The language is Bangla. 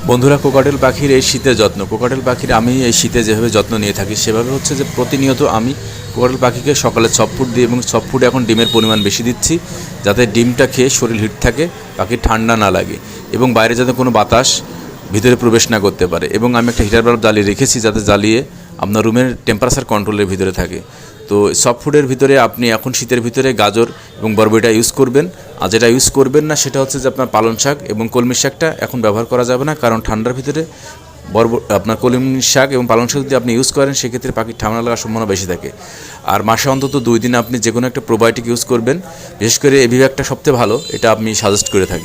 বন্ধুরা, কোকাটেল পাখির এই শীতের যত্ন, কোকাটেল পাখির আমি এই শীতে যেভাবে যত্ন নিয়ে থাকি সেভাবে হচ্ছে যে প্রতিনিয়ত আমি কোকাটেল পাখিকে সকালে ছপ দিই এবং ছপ ফুটে এখন ডিমের পরিমাণ বেশি দিচ্ছি, যাতে ডিমটা খেয়ে শরীর হিট থাকে, পাখির ঠান্ডা না লাগে এবং বাইরে যাতে কোনো বাতাস ভিতরে প্রবেশ না করতে পারে। এবং আমি একটা হিটার বাল্ব জ্বালিয়ে রেখেছি, যাতে জ্বালিয়ে আপনার রুমের টেম্পারেচার কন্ট্রোলের ভিতরে থাকে। তো সফট ফুডের ভিতরে আপনি এখন শীতের ভিতরে গাজর এবং বরবটিটা ইউজ করবেন। আর যেটা ইউজ করবেন না সেটা হচ্ছে যে আপনার পালং শাক এবং কলমি শাকটা এখন ব্যবহার করা যাবে না, কারণ ঠান্ডার ভিতরে আপনার কলমি শাক এবং পালং শাক যদি আপনি ইউজ করেন সেক্ষেত্রে পাখির ঠান্ডা লাগার সম্ভাবনা বেশি থাকে। আর মাসে অন্তত 2 দিন আপনি যে কোনো একটা প্রোবায়োটিক ইউজ করবেন, বিশেষ করে এভিভ্যাকটা সবচেয়ে ভালো, এটা আমি সাজেস্ট করে থাকি।